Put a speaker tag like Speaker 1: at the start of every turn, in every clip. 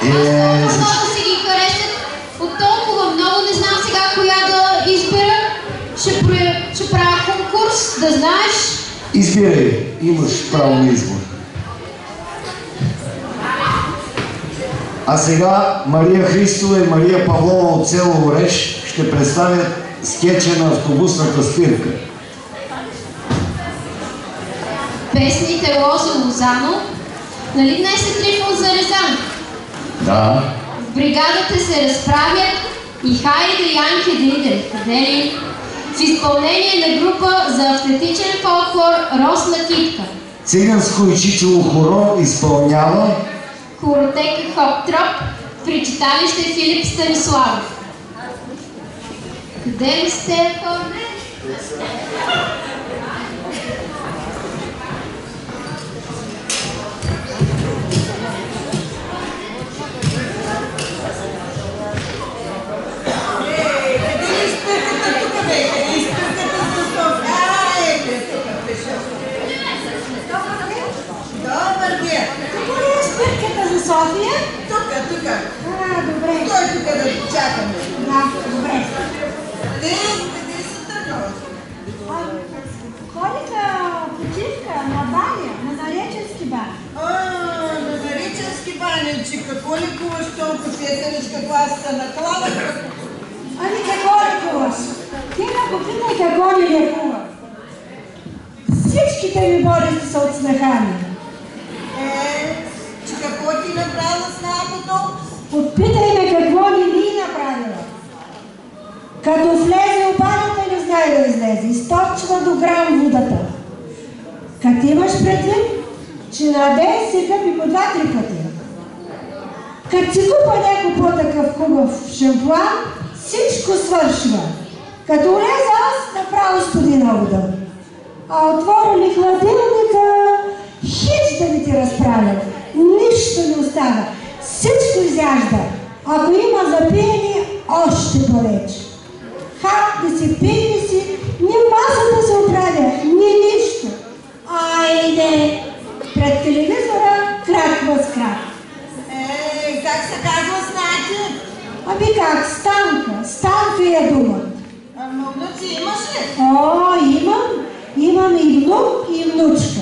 Speaker 1: Много си ги харесат. От толкова много не знам сега коя да избера. Ще правя конкурс, да знаеш.
Speaker 2: Избирай, имаш право на избор. А сега Мария Христова и Мария Павлова от село Ореш ще представят скетча на автобусната спирка.
Speaker 1: Песните Лозо Лозано. Нали днес е Трифон Зарезан?
Speaker 2: Да.
Speaker 1: В бригадата се разправят и хайде Янки да иде. Къде ли? В изпълнение на група за автентичен фолклор Росна китка.
Speaker 2: Циганско и чичело хоро изпълнява
Speaker 1: Хоротека Хоп-Троп при читалище Филип Станиславов. Къде ли сте, хора?
Speaker 3: София?
Speaker 4: Тук.
Speaker 3: Добре.
Speaker 4: Той тук да чакаме.
Speaker 3: Да, добре.
Speaker 4: Къде са тръгнали?
Speaker 3: Ходиха почивка на баня, на Нареченски баня.
Speaker 4: На Нареченски баня, какво лекуваш толкова сесеничка, аз се наклада?
Speaker 3: Ами какво лекуваш? Ти ме попитай какво ни лекува. Всичките ми болести са от смехани.
Speaker 4: Какво ти направила с набото?
Speaker 3: Попитай ме какво ли ни направила. Като влезе в банята, не знае да излезе. Източва до грам водата. Като имаш предвид, че на ден си къпи по 2-3 пъти. Като си купа някой по-такъв хубав шампуан, всичко свършва. Като влезе аз, направо студина вода. А отворя ли хладилника, хич да ви ти разправя. Нищо не остава. Всичко изяжда. Ако има за пиене, още повече. Хап да си пиене си, ни масата се оправя, ни нищо. Айде! Пред телевизора крак въз крак.
Speaker 4: Как се казва знаете?
Speaker 3: Аби как? Станка. Станка е дума.
Speaker 4: Ама внуци имаш ли?
Speaker 3: О, имам. Имам и внук, и внучка.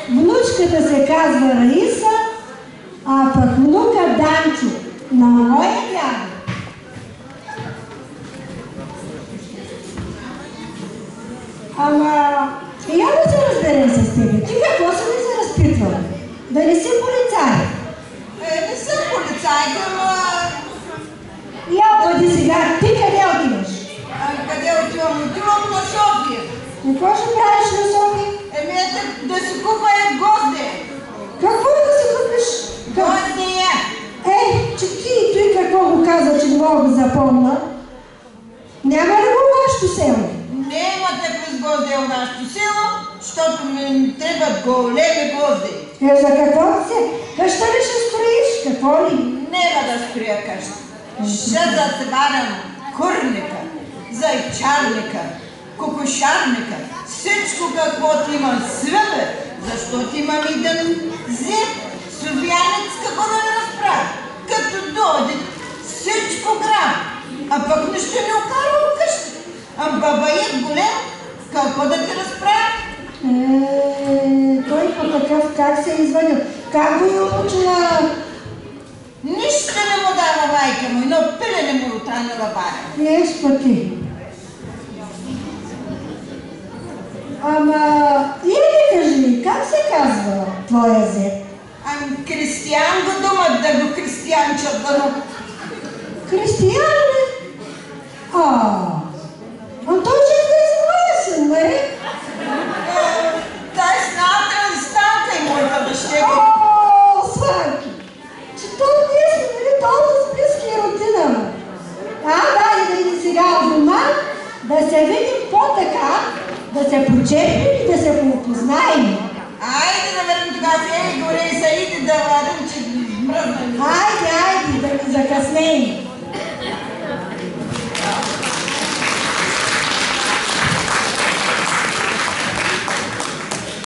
Speaker 3: Внучката се казва Раиса, а пък внука Данчо, на моя дядо. Ама, я да се разберем с тебе. Ти какво се ми се разпитвала? Да не си полицай?
Speaker 4: Не съм полицайка, ама...
Speaker 3: Я бъди сега, ти къде отиваш?
Speaker 4: Къде отивам? Отивам на София.
Speaker 3: Какво ще правиш на София?
Speaker 4: Да си купа гозде.
Speaker 3: Какво да си купиш?
Speaker 4: Гозде.
Speaker 3: Че ти той какво го каза, че не мога да запомня? Няма ли го вашето село?
Speaker 4: Няма такъв гозде в нашето село, защото ми трябват големи гозди.
Speaker 3: За какво се? Къща ли ще строиш? Какво ли?
Speaker 4: Нема да строя къща. Ще затварям курника, зайчарника, кокошарника, всичко каквото имам свъбе, защото имам един зет, софиянец, какво да не разправя. Като дойде, всичко грам, а пък нищо не окарва в къща. А бабаят голем, какво да ти разправя?
Speaker 3: Той по такъв как се е извънил? Как го е учила?
Speaker 4: Нищо не му дава майка му, но пиле не му отранила баря.
Speaker 3: Еш пъти. Ама, я ми кажи, как се казва твоя зет?
Speaker 4: Ами Кристиян го думат да го християнчат да му.
Speaker 3: Кристиян ли? Той ще е известен, нали?
Speaker 4: Тай сната и станка и моята дъщеря.
Speaker 3: Сварки! Че той ние сме били толкова с близки родина. Да иди сега в дома, да се видим по-така, да се почепим и да се поопознаем.
Speaker 4: Айде да верим тогава, горе и са иди да вадим, че мръзнем.
Speaker 3: Айде, да не закъснеем.